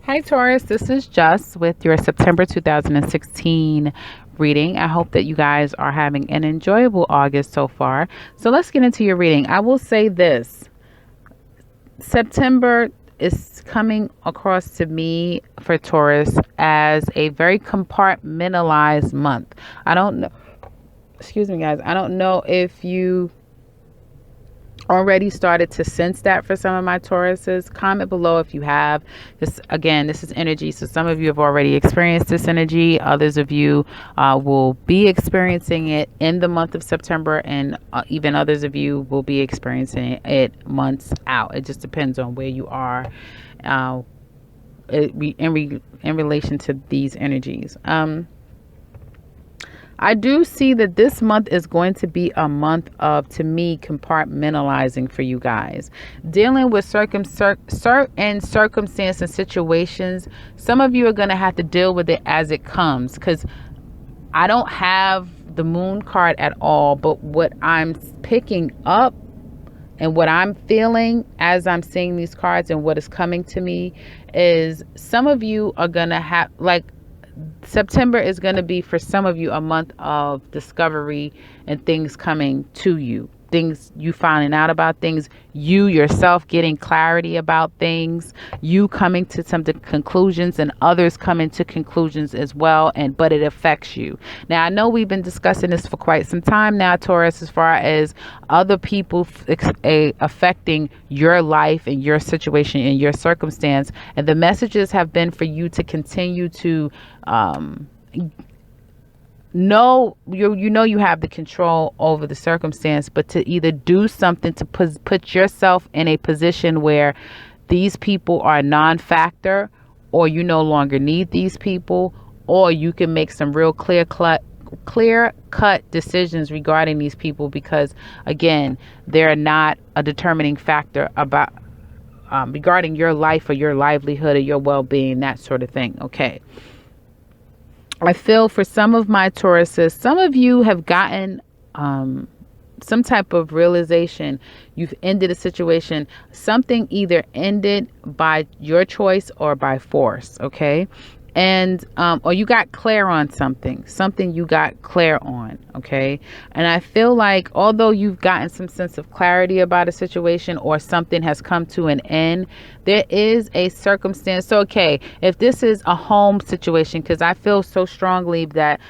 Hi, Taurus. This is Just with your September 2016 reading. I hope that you guys are having an enjoyable August so far. So let's get into your reading. I will say this: September is coming across to me for Taurus as a very compartmentalized month. I don't know, excuse me, guys. I don't know if you already started to sense that for some of my Tauruses. Comment below if you have. This again, this is energy, so some of you have already experienced this energy. Others of you will be experiencing it in the month of September, and even others of you will be experiencing it months out. It just depends on where you are in relation to these energies. I do see that this month is going to be a month of, to me, compartmentalizing for you guys. Dealing with certain circumstances and situations. Some of you are going to have to deal with it as it comes, because I don't have the moon card at all, but what I'm picking up and what I'm feeling as I'm seeing these cards and what is coming to me is some of you are going to have, like, September is going to be for some of you a month of discovery and things coming to you. Things you finding out about things, you yourself getting clarity about things, you coming to some conclusions, and others coming to conclusions as well. But it affects you. Now, I know we've been discussing this for quite some time now, Taurus, as far as other people affecting your life and your situation and your circumstance. And the messages have been for you to continue to know you have the control over the circumstance, but to either do something to put yourself in a position where these people are a non-factor, or you no longer need these people, or you can make some real clear cut decisions regarding these people, because again, they're not a determining factor about regarding your life or your livelihood or your well-being, that sort of thing. Okay. I feel for some of my Tauruses, some of you have gotten some type of realization. You've ended a situation. Something either ended by your choice or by force. Okay. And or you got clear on something you got clear on. Okay. And I feel like although you've gotten some sense of clarity about a situation or something has come to an end, there is a circumstance. So, okay, if this is a home situation, because I feel so strongly that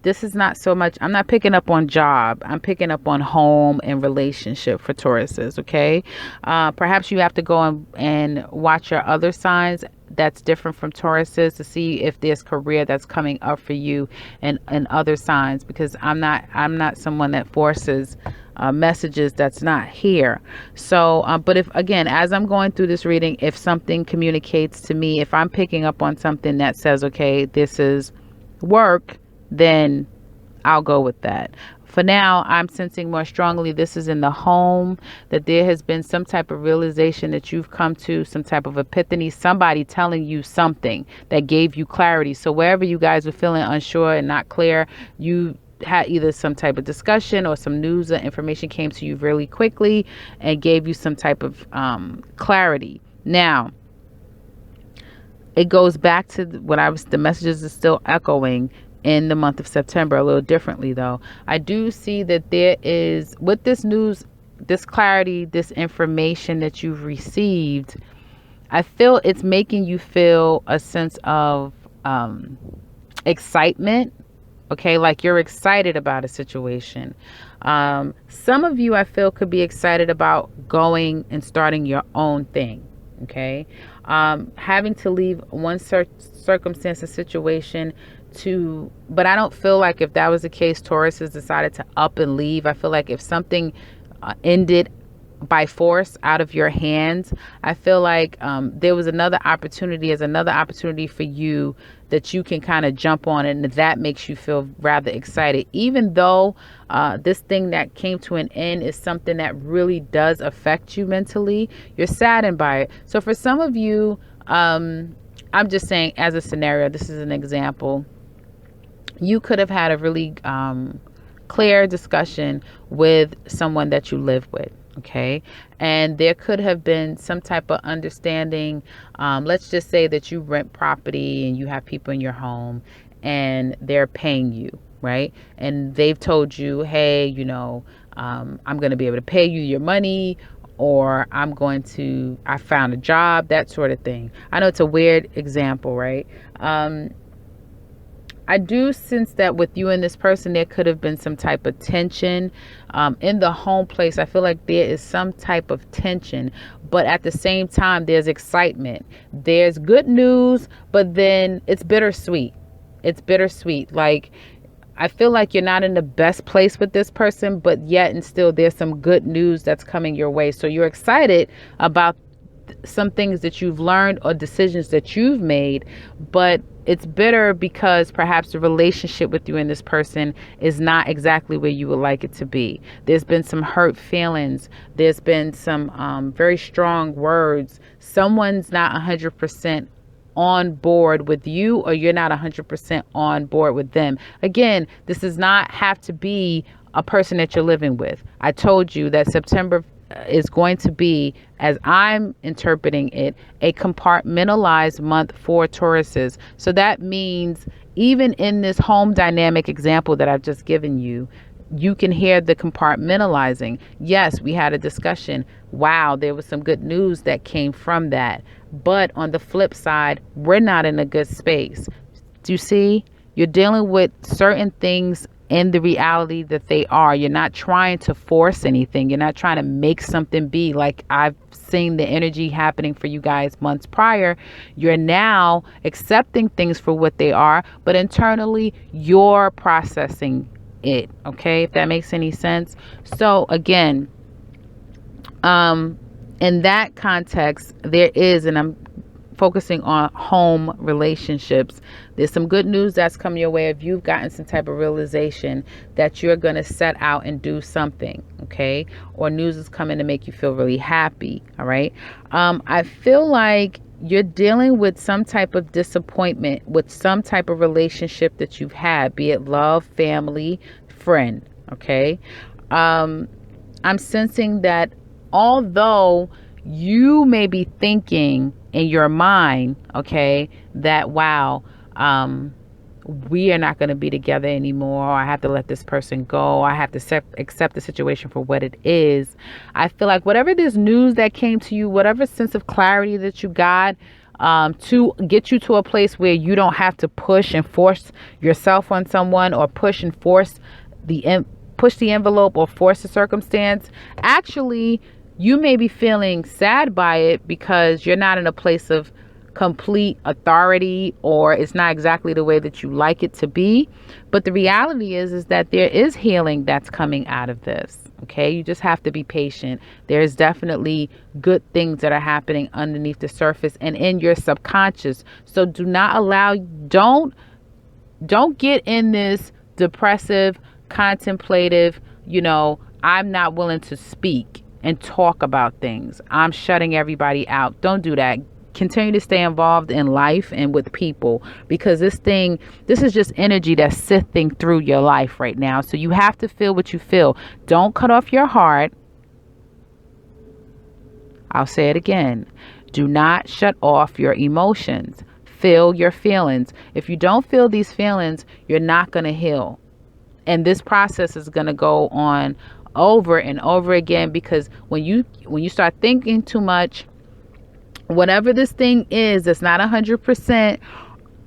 this is not so much, I'm not picking up on job. I'm picking up on home and relationship for Tauruses. Okay. Perhaps you have to go and watch your other signs that's different from Tauruses to see if there's career that's coming up for you and other signs, because I'm not someone that forces messages that's not here. So, but if, again, as I'm going through this reading, if something communicates to me, if I'm picking up on something that says, okay, this is work, then I'll go with that. For now, I'm sensing more strongly this is in the home, that there has been some type of realization that you've come to, some type of epiphany, somebody telling you something that gave you clarity. So wherever you guys were feeling unsure and not clear, you had either some type of discussion or some news or information came to you really quickly and gave you some type of clarity. Now, it goes back to the messages are still echoing in the month of September, a little differently though. I do see that there is, with this news, this clarity, this information that you've received, I feel it's making you feel a sense of excitement. Okay, like you're excited about a situation. Some of you, I feel, could be excited about going and starting your own thing. Okay, having to leave one circumstance or situation but I don't feel like if that was the case, Taurus has decided to up and leave. I feel like if something ended by force out of your hands, I feel like there was another opportunity for you that you can kind of jump on, and that makes you feel rather excited, even though this thing that came to an end is something that really does affect you mentally. You're saddened by it. So for some of you, I'm just saying, as a scenario, this is an example. You could have had a really clear discussion with someone that you live with. Okay. And there could have been some type of understanding. Let's just say that you rent property and you have people in your home and they're paying you, right? And they've told you, hey, I'm going to be able to pay you your money, or I found a job, that sort of thing. I know it's a weird example, right? I do sense that with you and this person, there could have been some type of tension in the home place. I feel like there is some type of tension, but at the same time, there's excitement. There's good news, but then it's bittersweet. It's bittersweet. Like, I feel like you're not in the best place with this person, but yet and still there's some good news that's coming your way. So you're excited about some things that you've learned or decisions that you've made, but it's bitter because perhaps the relationship with you and this person is not exactly where you would like it to be. There's been some hurt feelings. There's been some very strong words. Someone's not 100% on board with you, or you're not 100% on board with them. Again, this does not have to be a person that you're living with. I told you that September is going to be, as I'm interpreting it, a compartmentalized month for Tauruses. So that means even in this home dynamic example that I've just given you, you can hear the compartmentalizing. Yes, we had a discussion. Wow, there was some good news that came from that. But on the flip side, we're not in a good space. Do you see? You're dealing with certain things in the reality that they are. You're not trying to force anything. You're not trying to make something be. Like I've seen the energy happening for you guys months prior. You're now accepting things for what they are, but internally you're processing it. Okay, if that makes any sense. So again, in that context, there is, and I'm focusing on home relationships, there's some good news that's come your way if you've gotten some type of realization that you're going to set out and do something, okay? Or news is coming to make you feel really happy, all right? I feel like you're dealing with some type of disappointment with some type of relationship that you've had, be it love, family, friend, okay? I'm sensing that although you may be thinking in your mind, okay, that wow, we are not going to be together anymore. I have to let this person go. I have to accept the situation for what it is. I feel like whatever this news that came to you, whatever sense of clarity that you got, to get you to a place where you don't have to push and force yourself on someone, or push and force push the envelope or force the circumstance. Actually, you may be feeling sad by it because you're not in a place of complete authority, or it's not exactly the way that you like it to be. But the reality is that there is healing that's coming out of this. Okay, you just have to be patient. There's definitely good things that are happening underneath the surface and in your subconscious. So do not allow, don't get in this depressive, contemplative, I'm not willing to speak and talk about things. I'm shutting everybody out. Don't do that. Continue to stay involved in life and with people, because this is just energy that's sifting through your life right now. So you have to feel what you feel. Don't cut off your heart. I'll say it again. Do not shut off your emotions. Feel your feelings. If you don't feel these feelings, you're not going to heal. And this process is going to go on over and over again, because when you start thinking too much, whatever this thing is that's not 100%,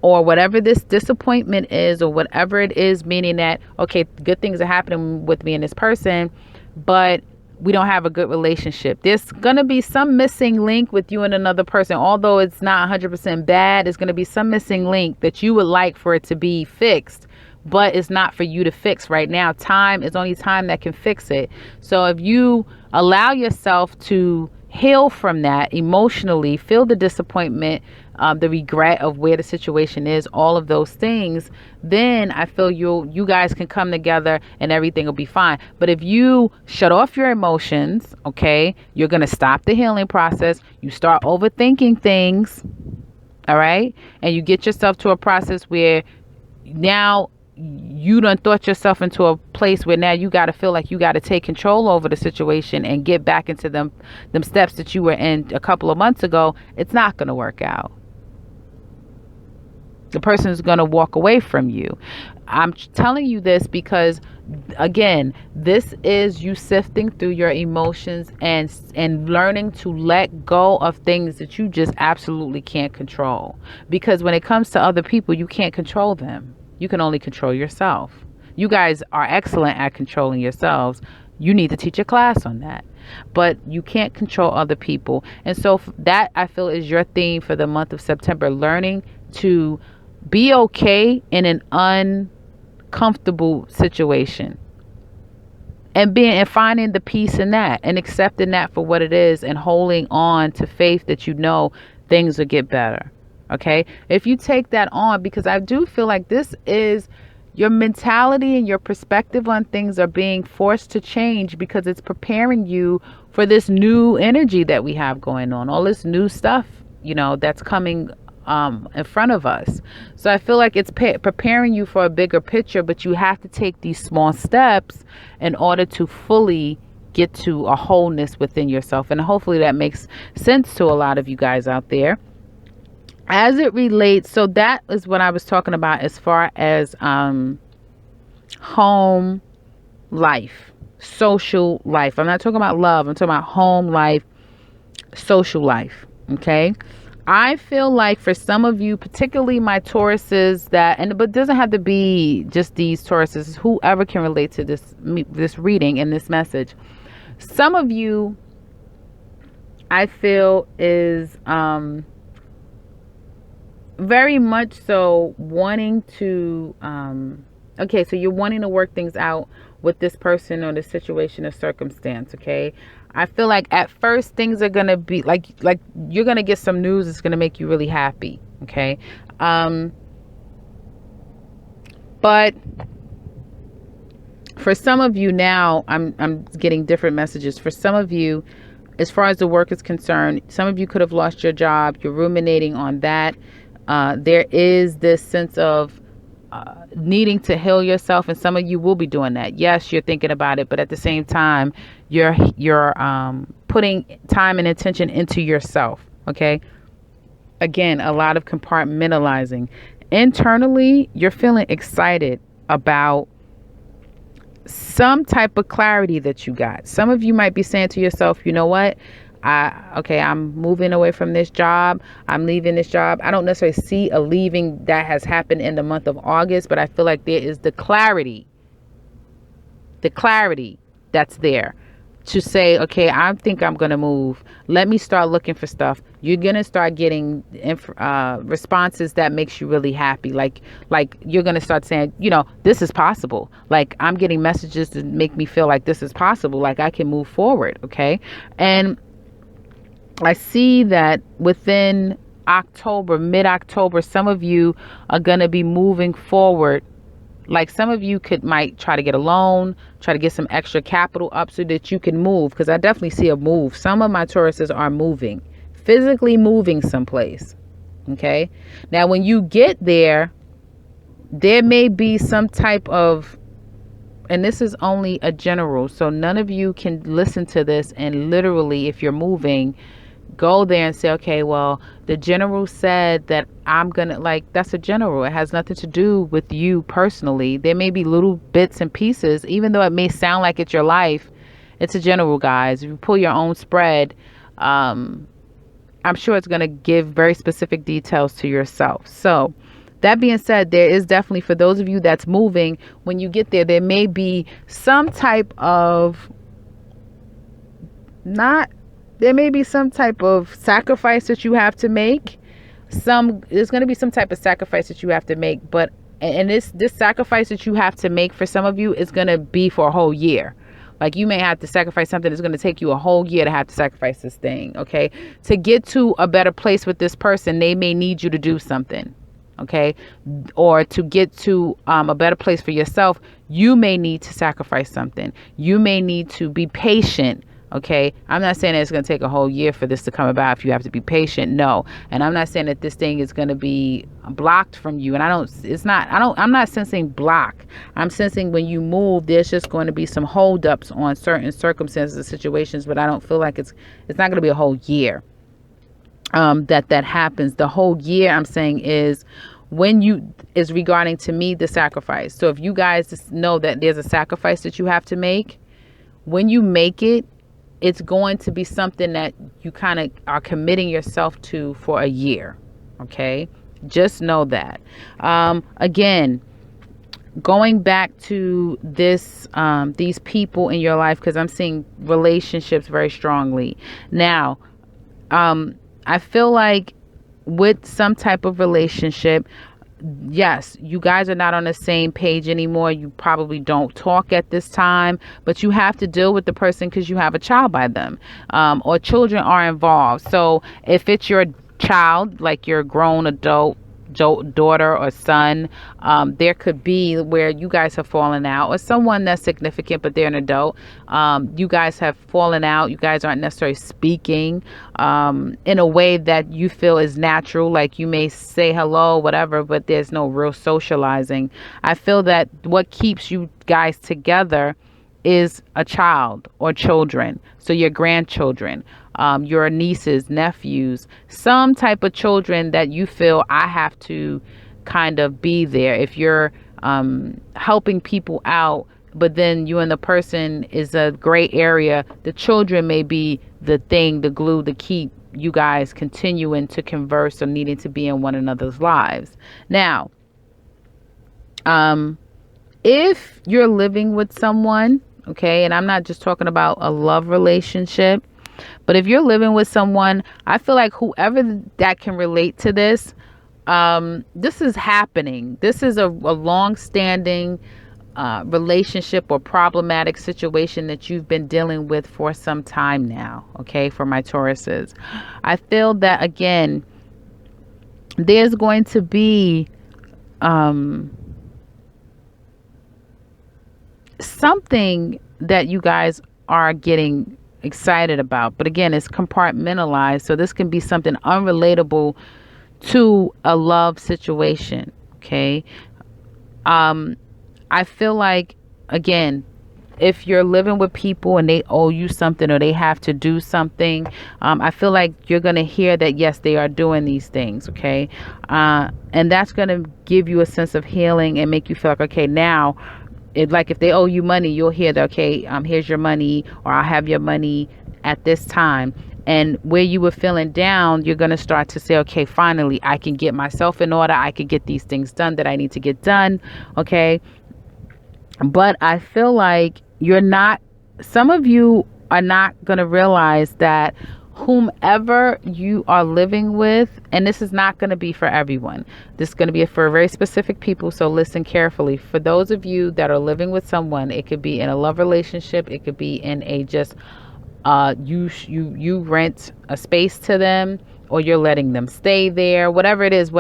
or whatever this disappointment is, or whatever it is, meaning that, okay, good things are happening with me and this person, but we don't have a good relationship. There's going to be some missing link with you and another person. Although it's not 100% bad, there's going to be some missing link that you would like for it to be fixed, but it's not for you to fix right now. Time is only time that can fix it. So if you allow yourself to heal from that emotionally, feel the disappointment, the regret of where the situation is, all of those things, then I feel you guys can come together and everything will be fine. But if you shut off your emotions, okay, you're going to stop the healing process. You start overthinking things, all right? And you get yourself to a process where now you done thought yourself into a place where now you got to feel like you got to take control over the situation and get back into them steps that you were in a couple of months ago, it's not going to work out. The person is going to walk away from you. I'm telling you this because, again, this is you sifting through your emotions and learning to let go of things that you just absolutely can't control. Because when it comes to other people, you can't control them. You can only control yourself. You guys are excellent at controlling yourselves. You need to teach a class on that. But you can't control other people. And so that, I feel, is your theme for the month of September. Learning to be okay in an uncomfortable situation. And finding the peace in that and accepting that for what it is and holding on to faith that you know things will get better. Okay? If you take that on, because I do feel like this is your mentality and your perspective on things are being forced to change because it's preparing you for this new energy that we have going on, all this new stuff, that's coming in front of us. So I feel like it's preparing you for a bigger picture, but you have to take these small steps in order to fully get to a wholeness within yourself. And hopefully that makes sense to a lot of you guys out there. As it relates, so that is what I was talking about as far as home life, social life. I'm not talking about love. I'm talking about home life, social life. Okay. I feel like for some of you, particularly my Tauruses, but it doesn't have to be just these Tauruses, whoever can relate to this reading and this message. Some of you, I feel, is very much so wanting to, so you're wanting to work things out with this person or the situation or circumstance, okay? I feel like at first things are going to be like you're going to get some news that's going to make you really happy. Okay. But for some of you now, I'm getting different messages. For some of you, as far as the work is concerned, some of you could have lost your job. You're ruminating on that. There is this sense of needing to heal yourself, and some of you will be doing that. Yes, you're thinking about it, but at the same time, you're putting time and attention into yourself. Okay. Again, a lot of compartmentalizing. Internally, you're feeling excited about some type of clarity that you got. Some of you might be saying to yourself, you know what? I'm moving away from this job. I'm leaving this job. I don't necessarily see a leaving that has happened in the month of August, but I feel like there is the clarity that's there to say, okay, I think I'm going to move. Let me start looking for stuff. You're going to start getting responses that makes you really happy. Like you're going to start saying, this is possible. Like I'm getting messages that make me feel like this is possible. Like I can move forward. Okay. And I see that within October, mid-October, some of you are going to be moving forward. Like some of you might try to get a loan, try to get some extra capital up so that you can move. Because I definitely see a move. Some of my Tauruses are moving, physically moving someplace. Okay. Now, when you get there, there may be some type of, and this is only a general, so none of you can listen to this and literally, if you're moving, go there and say, okay, well, the general said that I'm gonna, that's a general. It has nothing to do with you personally. There may be little bits and pieces, even though it may sound like it's your life. It's a general, guys. If you pull your own spread, I'm sure it's gonna give very specific details to yourself. So that being said, there is definitely, for those of you that's moving, when you get there may be some type of there may be some type of sacrifice that you have to make. There's going to be some type of sacrifice that you have to make, and this sacrifice that you have to make for some of you is going to be for a whole year. Like you may have to sacrifice something that's going to take you a whole year to have to sacrifice this thing. Okay. To get to a better place with this person, they may need you to do something. Okay. Or to get to a better place for yourself, you may need to sacrifice something. You may need to be patient. Okay, I'm not saying that it's going to take a whole year for this to come about if you have to be patient. No. And I'm not saying that this thing is going to be blocked from you. And I'm not sensing block. I'm sensing when you move, there's just going to be some holdups on certain circumstances and situations, but I don't feel like it's not going to be a whole year. That happens. The whole year, I'm saying, is regarding to me the sacrifice. So if you guys know that there's a sacrifice that you have to make, when you make it, it's going to be something that you kind of are committing yourself to for a year. Okay, just know that. Again, going back to these people in your life, because I'm seeing relationships very strongly now. I feel like with some type of relationship, yes, you guys are not on the same page anymore. You probably don't talk at this time, but you have to deal with the person because you have a child by them, or children are involved. So if it's your child, like your grown adult daughter or son, there could be where you guys have fallen out, or someone that's significant but they're an adult. You guys have fallen out. You guys aren't necessarily speaking in a way that you feel is natural, like you may say hello, whatever, but there's no real socializing. I feel that what keeps you guys together is a child or children. So your grandchildren, your nieces, nephews, some type of children that you feel I have to kind of be there. If you're helping people out, but then you and the person is a gray area, the children may be the thing, the glue, to keep you guys continuing to converse or needing to be in one another's lives. Now, if you're living with someone, okay, and I'm not just talking about a love relationship, but if you're living with someone, I feel like whoever that can relate to this, this is happening. This is a long-standing relationship or problematic situation that you've been dealing with for some time now, okay, for my Tauruses. I feel that, again, there's going to be something that you guys are getting excited about, but again, it's compartmentalized, so this can be something unrelatable to a love situation. Okay, I feel like, again, if you're living with people and they owe you something or they have to do something, I feel like you're going to hear that, yes, they are doing these things. Okay, and that's going to give you a sense of healing and make you feel like, okay, now, like if they owe you money, you'll hear that, okay, here's your money, or I'll have your money at this time. And where you were feeling down, you're going to start to say, okay, finally, I can get myself in order. I can get these things done that I need to get done. Okay. But I feel like some of you are not going to realize that whomever you are living with, and this is not going to be for everyone, this is going to be for very specific people, so listen carefully. For those of you that are living with someone, it could be in a love relationship, it could be in a just you rent a space to them, or you're letting them stay there, whatever it is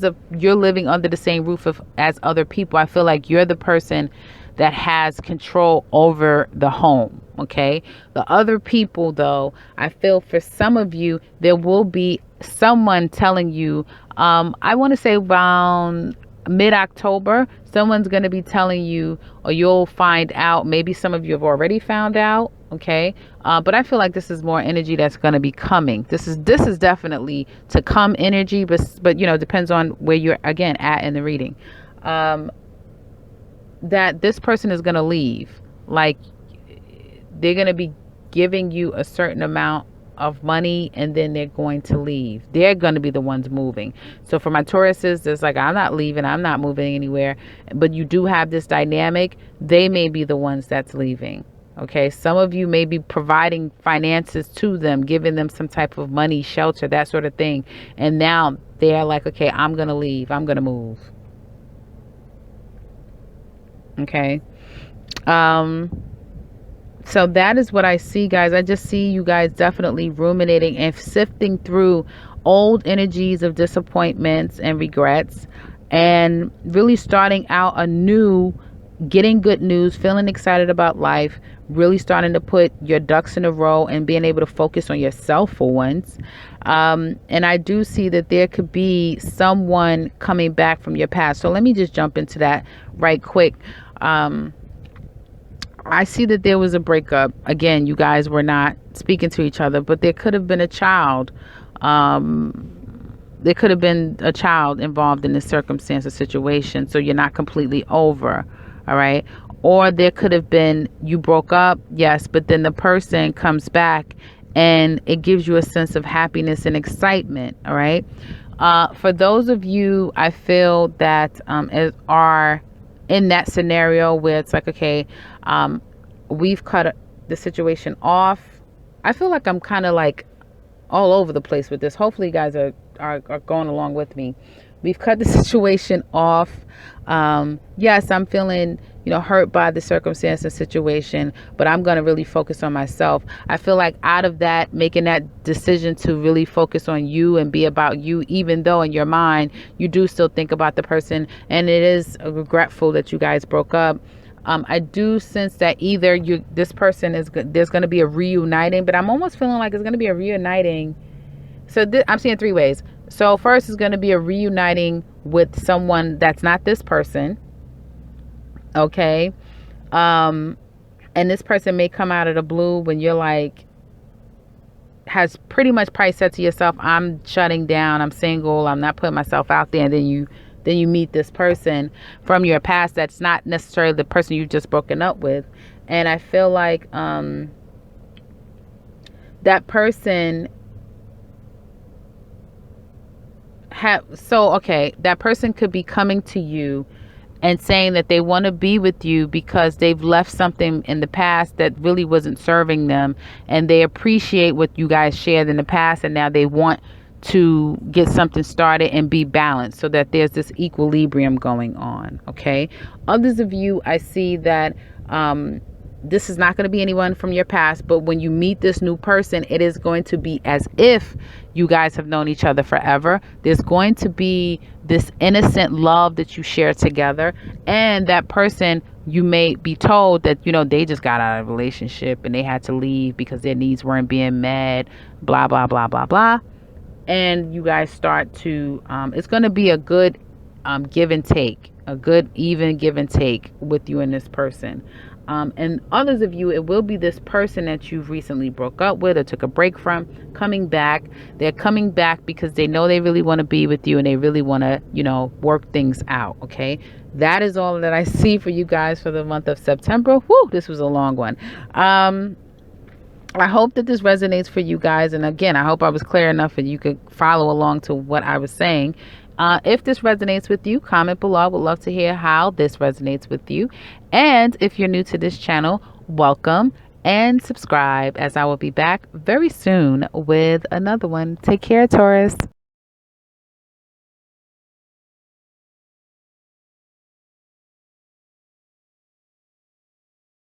of you're living under the same roof as other people. I feel like you're the person that has control over the home. Okay, the other people, though, I feel for some of you, there will be someone telling you, I want to say around mid-October, someone's going to be telling you, or you'll find out. Maybe some of you have already found out. Okay, but I feel like this is more energy that's going to be coming. This is definitely to come energy, but depends on where you're, again, at in the reading. That this person is going to leave. Like, they're going to be giving you a certain amount of money, and then they're going to leave. They're going to be the ones moving. So for my Tauruses, it's like, I'm not leaving, I'm not moving anywhere. But you do have this dynamic. They may be the ones that's leaving. Okay, some of you may be providing finances to them, giving them some type of money, shelter, that sort of thing. And now they're like, okay, I'm going to leave, I'm going to move. Okay. So that is what I see, guys. I just see you guys definitely ruminating and sifting through old energies of disappointments and regrets, and really starting out a new getting good news, feeling excited about life, really starting to put your ducks in a row and being able to focus on yourself for once. And I do see that there could be someone coming back from your past. So let me just jump into that right quick. I see that there was a breakup. Again, you guys were not speaking to each other, but there could have been a child. There could have been a child involved in this circumstance or situation. So you're not completely over. All right. Or there could have been, you broke up. Yes. But then the person comes back and it gives you a sense of happiness and excitement. All right. For those of you, I feel that are in that scenario where it's like, okay, we've cut the situation off. I feel like I'm kind of like all over the place with this. Hopefully you guys are going along with me. We've cut the situation off. Yes, I'm feeling, hurt by the circumstance and situation, but I'm going to really focus on myself. I feel like out of that, making that decision to really focus on you and be about you, even though in your mind, you do still think about the person, and it is regretful that you guys broke up. I do sense that either this person there's going to be a reuniting, but I'm almost feeling like it's going to be a reuniting. So I'm seeing three ways. So first is going to be a reuniting with someone that's not this person. Okay. And this person may come out of the blue when you're like, has pretty much probably said to yourself, I'm shutting down, I'm single, I'm not putting myself out there. And then you meet this person from your past that's not necessarily the person you've just broken up with. And I feel like that person that person could be coming to you and saying that they want to be with you because they've left something in the past that really wasn't serving them, and they appreciate what you guys shared in the past, and now they want to get something started and be balanced so that there's this equilibrium going on. Okay. Others of you, I see that this is not going to be anyone from your past, but when you meet this new person, it is going to be as if you guys have known each other forever. There's going to be this innocent love that you share together, and that person, you may be told that, they just got out of a relationship and they had to leave because their needs weren't being met, blah, blah, blah, blah, blah. And you guys start to, it's going to be a good give and take, a good even give and take with you and this person. And others of you, it will be this person that you've recently broke up with or took a break from coming back. They're coming back because they know they really want to be with you and they really want to, work things out. Okay. That is all that I see for you guys for the month of September. Whew, this was a long one. I hope that this resonates for you guys. And again, I hope I was clear enough and you could follow along to what I was saying. If this resonates with you, comment below. I would love to hear how this resonates with you. And if you're new to this channel, welcome and subscribe, as I will be back very soon with another one. Take care, Taurus.